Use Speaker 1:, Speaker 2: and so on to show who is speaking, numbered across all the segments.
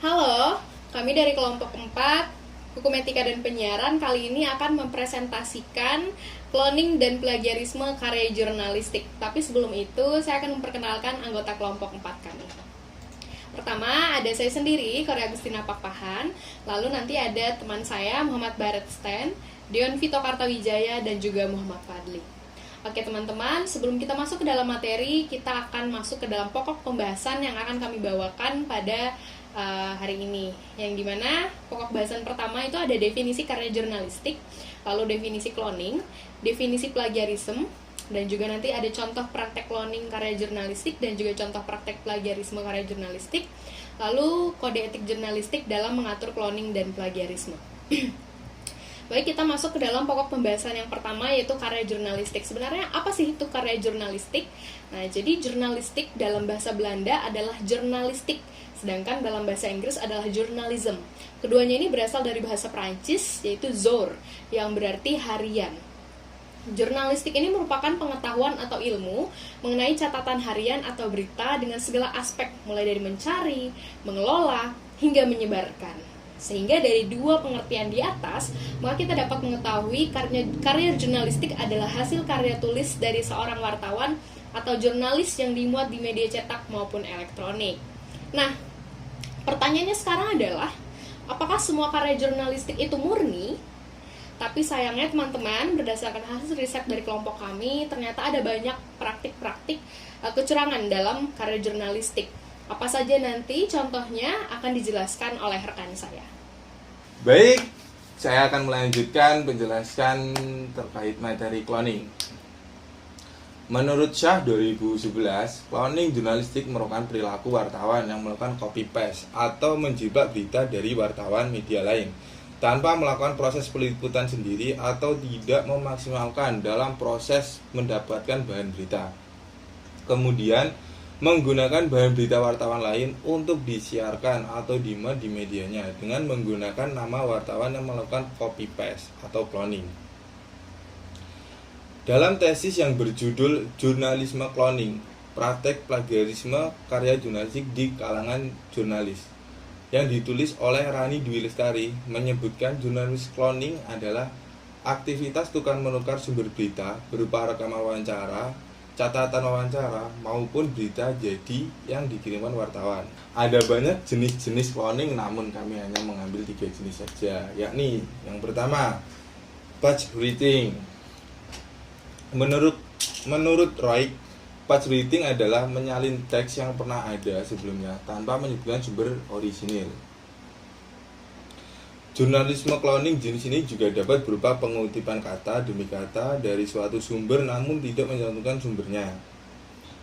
Speaker 1: Halo, kami dari kelompok 4 Hukum Etika dan Penyiaran kali ini akan mempresentasikan cloning dan plagiarisme karya jurnalistik. Tapi sebelum itu, saya akan memperkenalkan anggota kelompok 4 kami. Pertama, ada saya sendiri, Korea Agustina Pakpahan. Lalu nanti ada teman saya, Muhammad Baret Stan, Dion Vito Kartawijaya, dan juga Muhammad Fadli. Oke teman-teman, sebelum kita masuk ke dalam materi, kita akan masuk ke dalam pokok pembahasan yang akan kami bawakan pada hari ini. Yang dimana pokok bahasan pertama itu ada definisi karya jurnalistik, lalu definisi cloning, definisi plagiarisme, dan juga nanti ada contoh praktek cloning karya jurnalistik dan juga contoh praktek plagiarisme karya jurnalistik, lalu kode etik jurnalistik dalam mengatur cloning dan plagiarisme. Baik, kita masuk ke dalam pokok pembahasan yang pertama, yaitu karya jurnalistik. Sebenarnya apa sih itu karya jurnalistik? Nah, jadi jurnalistik dalam bahasa Belanda adalah jurnalistik, sedangkan dalam bahasa Inggris adalah journalism. Keduanya ini berasal dari bahasa Prancis, yaitu jour, yang berarti harian. Jurnalistik ini merupakan pengetahuan atau ilmu mengenai catatan harian atau berita dengan segala aspek, mulai dari mencari, mengelola, hingga menyebarkan. Sehingga dari dua pengertian di atas, maka kita dapat mengetahui karya jurnalistik adalah hasil karya tulis dari seorang wartawan atau jurnalis yang dimuat di media cetak maupun elektronik. Nah, pertanyaannya sekarang adalah, apakah semua karya jurnalistik itu murni? Tapi sayangnya teman-teman, berdasarkan hasil riset dari kelompok kami, ternyata ada banyak praktik-praktik kecurangan dalam karya jurnalistik. Apa saja nanti contohnya akan dijelaskan oleh rekan saya.
Speaker 2: Baik, saya akan melanjutkan penjelasan terkait materi cloning. Menurut Shah 2011, cloning jurnalistik merupakan perilaku wartawan yang melakukan copy-paste atau menjiplak berita dari wartawan media lain tanpa melakukan proses peliputan sendiri atau tidak memaksimalkan dalam proses mendapatkan bahan berita. Kemudian menggunakan bahan berita wartawan lain untuk disiarkan atau dimuat di medianya dengan menggunakan nama wartawan yang melakukan copy paste atau cloning. Dalam tesis yang berjudul Jurnalisme Cloning, Praktek Plagiarisme Karya Jurnalistik di Kalangan Jurnalis, yang ditulis oleh Rani Dwi Lestari, menyebutkan jurnalis cloning adalah aktivitas tukar menukar sumber berita berupa rekaman wawancara, catatan wawancara, maupun berita jadi yang dikirimkan wartawan. Ada banyak jenis-jenis cloning, namun kami hanya mengambil 3 jenis saja, yakni yang pertama, page writing. Menurut Roy, page writing adalah menyalin teks yang pernah ada sebelumnya tanpa menyebutkan sumber orisinil. Jurnalisme cloning jenis ini juga dapat berupa pengutipan kata demi kata dari suatu sumber namun tidak mencantumkan sumbernya.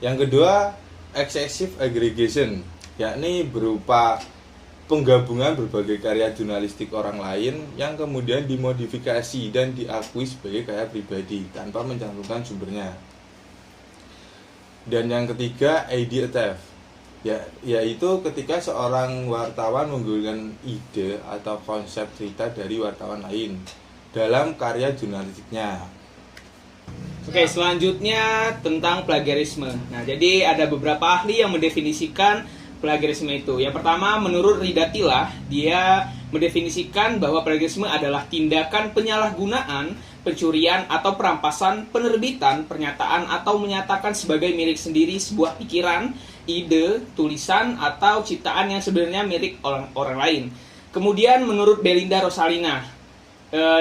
Speaker 2: Yang kedua, excessive aggregation, yakni berupa penggabungan berbagai karya jurnalistik orang lain yang kemudian dimodifikasi dan diakui sebagai karya pribadi tanpa mencantumkan sumbernya. Dan yang ketiga, idea theft, yaitu ketika seorang wartawan menggunakan ide atau konsep cerita dari wartawan lain dalam karya jurnalistiknya.
Speaker 3: Oke, selanjutnya tentang plagiarisme. Nah, jadi ada beberapa ahli yang mendefinisikan plagiarisme itu. Yang pertama, menurut Ridatila, dia mendefinisikan bahwa plagiarisme adalah tindakan penyalahgunaan, pencurian atau perampasan, penerbitan, pernyataan atau menyatakan sebagai milik sendiri sebuah pikiran, ide, tulisan, atau ciptaan yang sebenarnya milik orang lain. Kemudian menurut Belinda Rosalina,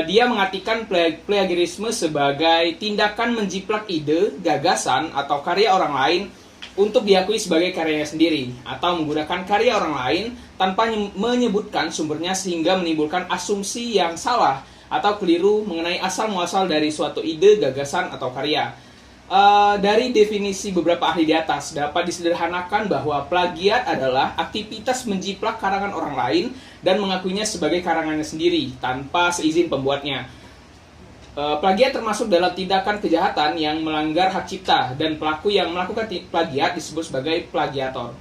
Speaker 3: dia mengartikan plagiarisme sebagai tindakan menjiplak ide, gagasan, atau karya orang lain untuk diakui sebagai karyanya sendiri, atau menggunakan karya orang lain tanpa menyebutkan sumbernya sehingga menimbulkan asumsi yang salah atau keliru mengenai asal-muasal dari suatu ide, gagasan, atau karya. Dari definisi beberapa ahli di atas dapat disederhanakan bahwa plagiat adalah aktivitas menjiplak karangan orang lain dan mengakuinya sebagai karangannya sendiri tanpa seizin pembuatnya. Plagiat termasuk dalam tindakan kejahatan yang melanggar hak cipta dan pelaku yang melakukan plagiat disebut sebagai plagiator.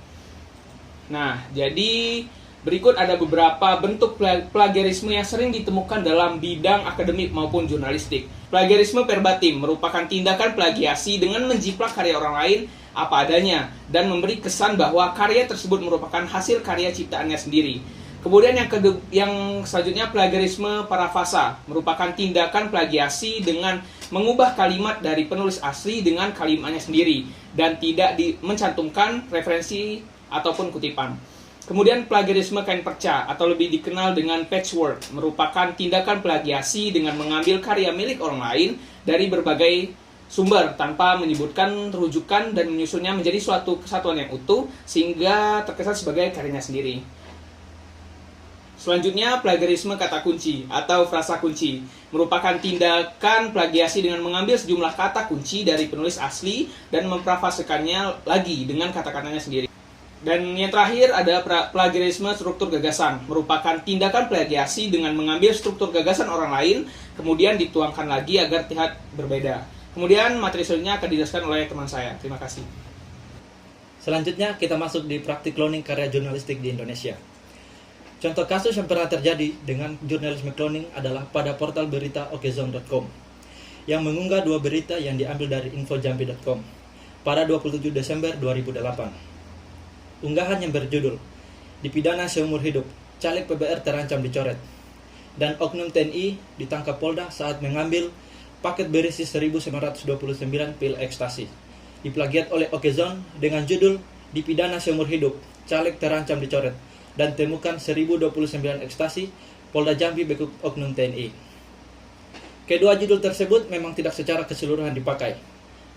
Speaker 3: Nah, jadi berikut ada beberapa bentuk plagiarisme yang sering ditemukan dalam bidang akademik maupun jurnalistik. Plagiarisme verbatim merupakan tindakan plagiasi dengan menjiplak karya orang lain apa adanya dan memberi kesan bahwa karya tersebut merupakan hasil karya ciptaannya sendiri. Kemudian yang selanjutnya plagiarisme parafasa merupakan tindakan plagiasi dengan mengubah kalimat dari penulis asli dengan kalimatnya sendiri dan tidak mencantumkan referensi ataupun kutipan. Kemudian plagiarisme kain perca atau lebih dikenal dengan patchwork merupakan tindakan plagiasi dengan mengambil karya milik orang lain dari berbagai sumber tanpa menyebutkan rujukan dan menyusunnya menjadi suatu kesatuan yang utuh sehingga terkesan sebagai karyanya sendiri. Selanjutnya, plagiarisme kata kunci atau frasa kunci merupakan tindakan plagiasi dengan mengambil sejumlah kata kunci dari penulis asli dan memparafrasekannya lagi dengan kata-katanya sendiri. Dan yang terakhir ada plagiarisme struktur gagasan, merupakan tindakan plagiasi dengan mengambil struktur gagasan orang lain kemudian dituangkan lagi agar terlihat berbeda. Kemudian materi selanjutnya akan dijelaskan oleh teman saya. Terima kasih.
Speaker 4: Selanjutnya kita masuk di praktik cloning karya jurnalistik di Indonesia. Contoh kasus yang pernah terjadi dengan jurnalisme cloning adalah pada portal berita okezone.com yang mengunggah 2 berita yang diambil dari infojambi.com pada 27 Desember 2008. Unggahan yang berjudul "Dipidana seumur hidup, caleg PBR terancam dicoret" dan oknum TNI ditangkap Polda saat mengambil paket berisi 1929 pil ekstasi. Diplagiat oleh Okezone dengan judul "Dipidana seumur hidup, caleg terancam dicoret" dan temukan 1029 ekstasi, Polda Jambi bekuk oknum TNI. Kedua judul tersebut memang tidak secara keseluruhan dipakai.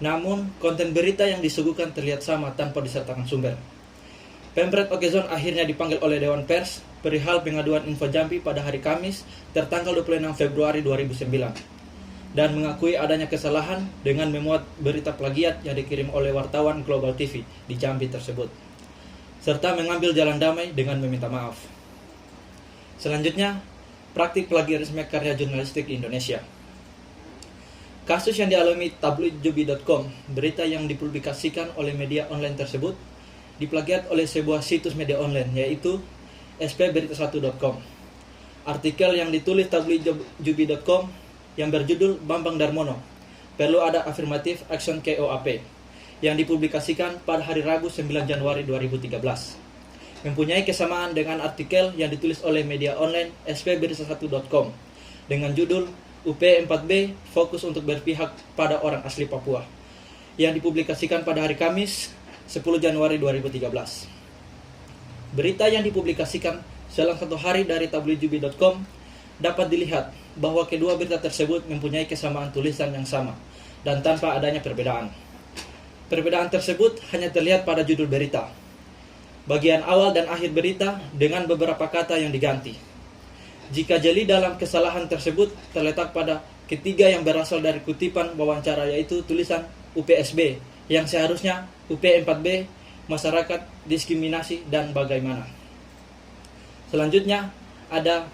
Speaker 4: Namun, konten berita yang disuguhkan terlihat sama tanpa disertakan sumber. Pemret Okezone akhirnya dipanggil oleh Dewan Pers perihal pengaduan Info Jambi pada hari Kamis tertanggal 26 Februari 2009 dan mengakui adanya kesalahan dengan memuat berita plagiat yang dikirim oleh wartawan Global TV di Jambi tersebut, serta mengambil jalan damai dengan meminta maaf. Selanjutnya, praktik plagiarisme karya jurnalistik di Indonesia. Kasus yang dialami tabloidjubi.com, berita yang dipublikasikan oleh media online tersebut, diplagiat oleh sebuah situs media online, yaitu spberita1.com. Artikel yang ditulis tabloidjubi.com yang berjudul "Bambang Darmono, Perlu Ada Affirmative Action KOAP", yang dipublikasikan pada hari Rabu 9 Januari 2013. Mempunyai kesamaan dengan artikel yang ditulis oleh media online spberita1.com dengan judul "UP4B Fokus untuk Berpihak pada Orang Asli Papua", yang dipublikasikan pada hari Kamis 10 Januari 2013. Berita yang dipublikasikan selang 1 hari dari tabloidjubi.com dapat dilihat bahwa kedua berita tersebut mempunyai kesamaan tulisan yang sama dan tanpa adanya perbedaan. Perbedaan tersebut hanya terlihat pada judul berita, bagian awal dan akhir berita dengan beberapa kata yang diganti. Jika jeli dalam kesalahan tersebut terletak pada ketiga yang berasal dari kutipan wawancara, yaitu tulisan UPSB yang seharusnya UP4B, masyarakat, diskriminasi, dan bagaimana. Selanjutnya ada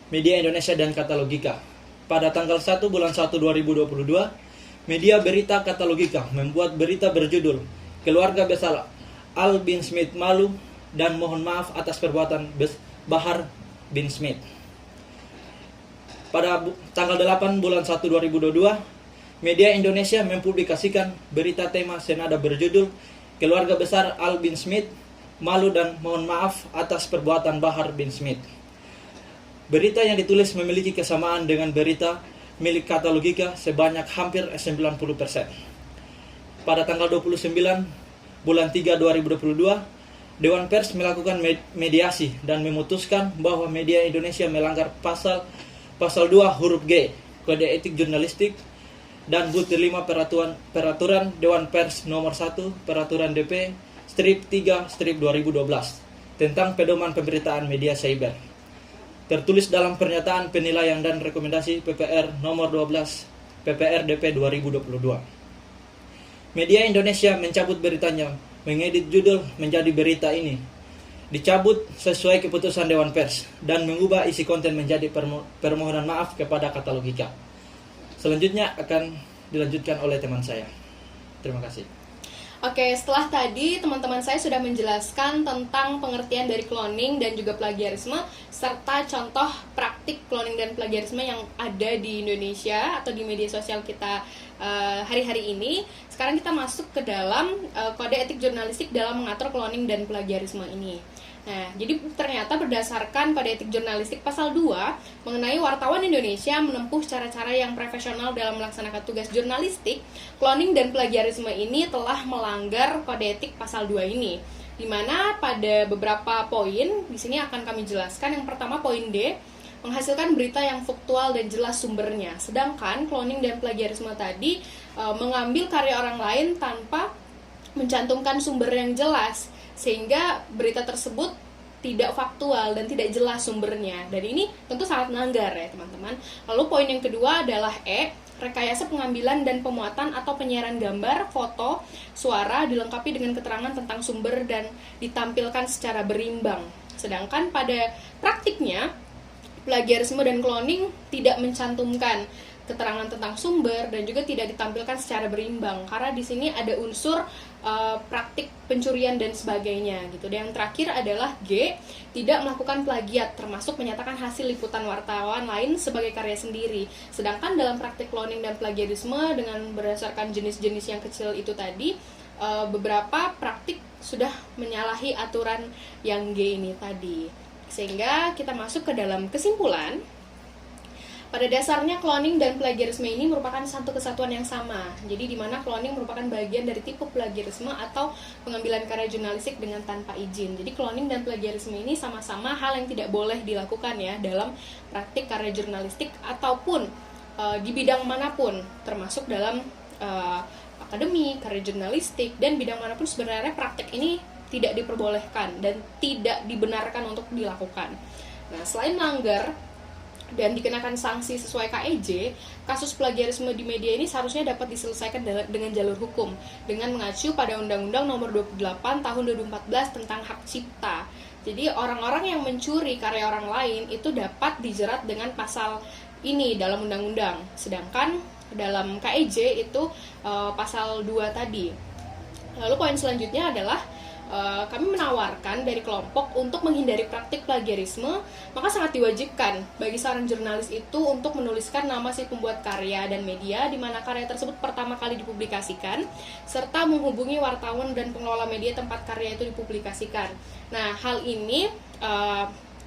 Speaker 4: Media Indonesia dan Katalogika. Pada tanggal 1 bulan 1 2022, media berita Katalogika membuat berita berjudul "Keluarga besar Al bin Smith malu dan mohon maaf atas perbuatan Bahar bin Smith". Pada tanggal 8 bulan 1 2022, Media Indonesia mempublikasikan berita tema senada berjudul "Keluarga besar Al bin Smith malu dan mohon maaf atas perbuatan Bahar bin Smith". Berita yang ditulis memiliki kesamaan dengan berita milik Katalogika sebanyak hampir 90%. Pada tanggal 29 bulan 3 2022, Dewan Pers melakukan mediasi dan memutuskan bahwa Media Indonesia melanggar pasal 2 huruf G Kode Etik Jurnalistik dan butir 5 peraturan Dewan Pers nomor 1 peraturan DP strip 3 strip 2012 tentang pedoman pemberitaan media cyber, tertulis dalam pernyataan penilaian dan rekomendasi PPR nomor 12 PPR DP 2022. Media Indonesia mencabut beritanya, mengedit judul menjadi berita ini dicabut sesuai keputusan Dewan Pers dan mengubah isi konten menjadi permohonan maaf kepada Katalogika. Selanjutnya akan dilanjutkan oleh teman saya. Terima kasih.
Speaker 1: Oke, setelah tadi teman-teman saya sudah menjelaskan tentang pengertian dari cloning dan juga plagiarisme serta contoh praktik cloning dan plagiarisme yang ada di Indonesia atau di media sosial kita hari-hari ini. Sekarang kita masuk ke dalam kode etik jurnalistik dalam mengatur cloning dan plagiarisme ini. Nah, jadi ternyata berdasarkan Kode Etik Jurnalistik Pasal 2 mengenai wartawan Indonesia menempuh cara-cara yang profesional dalam melaksanakan tugas jurnalistik, cloning dan plagiarisme ini telah melanggar Kode Etik Pasal 2 ini. Di mana pada beberapa poin di sini akan kami jelaskan. Yang pertama poin D, menghasilkan berita yang faktual dan jelas sumbernya. Sedangkan cloning dan plagiarisme tadi mengambil karya orang lain tanpa mencantumkan sumber yang jelas, sehingga berita tersebut tidak faktual dan tidak jelas sumbernya. Dan ini tentu sangat melanggar ya teman-teman. Lalu poin yang kedua adalah E, rekayasa pengambilan dan pemuatan atau penyiaran gambar, foto, suara dilengkapi dengan keterangan tentang sumber dan ditampilkan secara berimbang. Sedangkan pada praktiknya plagiarisme dan cloning tidak mencantumkan keterangan tentang sumber dan juga tidak ditampilkan secara berimbang, karena di sini ada unsur praktik pencurian dan sebagainya gitu. Dan yang terakhir adalah G, tidak melakukan plagiat termasuk menyatakan hasil liputan wartawan lain sebagai karya sendiri. Sedangkan dalam praktik cloning dan plagiarisme dengan berdasarkan jenis-jenis yang kecil itu tadi, beberapa praktik sudah menyalahi aturan yang G ini tadi. Sehingga kita masuk ke dalam kesimpulan. Pada dasarnya cloning dan plagiarisme ini merupakan satu kesatuan yang sama. Jadi di mana cloning merupakan bagian dari tipe plagiarisme atau pengambilan karya jurnalistik dengan tanpa izin. Jadi cloning dan plagiarisme ini sama-sama hal yang tidak boleh dilakukan ya dalam praktik karya jurnalistik ataupun di bidang manapun, termasuk dalam akademi, karya jurnalistik, dan bidang manapun sebenarnya praktik ini tidak diperbolehkan dan tidak dibenarkan untuk dilakukan. Nah, selain melanggar dan dikenakan sanksi sesuai KEJ, kasus plagiarisme di media ini seharusnya dapat diselesaikan dengan jalur hukum dengan mengacu pada Undang-Undang Nomor 28 Tahun 2014 tentang Hak Cipta. Jadi orang-orang yang mencuri karya orang lain itu dapat dijerat dengan pasal ini dalam undang-undang. Sedangkan dalam KEJ itu pasal 2 tadi. Lalu poin selanjutnya adalah kami menawarkan dari kelompok untuk menghindari praktik plagiarisme, maka sangat diwajibkan bagi seorang jurnalis itu untuk menuliskan nama si pembuat karya dan media di mana karya tersebut pertama kali dipublikasikan, serta menghubungi wartawan dan pengelola media tempat karya itu dipublikasikan. Nah, hal ini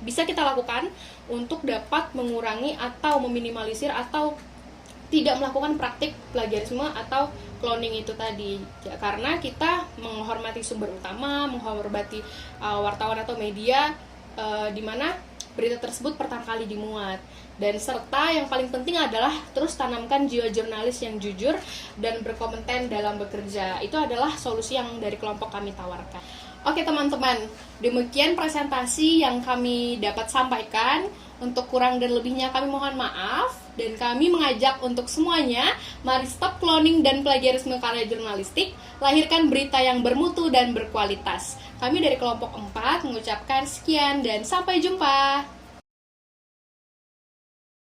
Speaker 1: bisa kita lakukan untuk dapat mengurangi atau meminimalisir atau tidak melakukan praktik plagiarisme atau cloning itu tadi ya, karena kita menghormati sumber utama, menghormati wartawan atau media di mana berita tersebut pertama kali dimuat, dan serta yang paling penting adalah terus tanamkan jiwa jurnalis yang jujur dan berkompeten dalam bekerja. Itu adalah solusi yang dari kelompok kami tawarkan. Oke teman-teman, demikian presentasi yang kami dapat sampaikan. Untuk kurang dan lebihnya kami mohon maaf, dan kami mengajak untuk semuanya, mari stop cloning dan plagiarisme karya jurnalistik, lahirkan berita yang bermutu dan berkualitas. Kami dari kelompok 4 mengucapkan sekian dan sampai jumpa.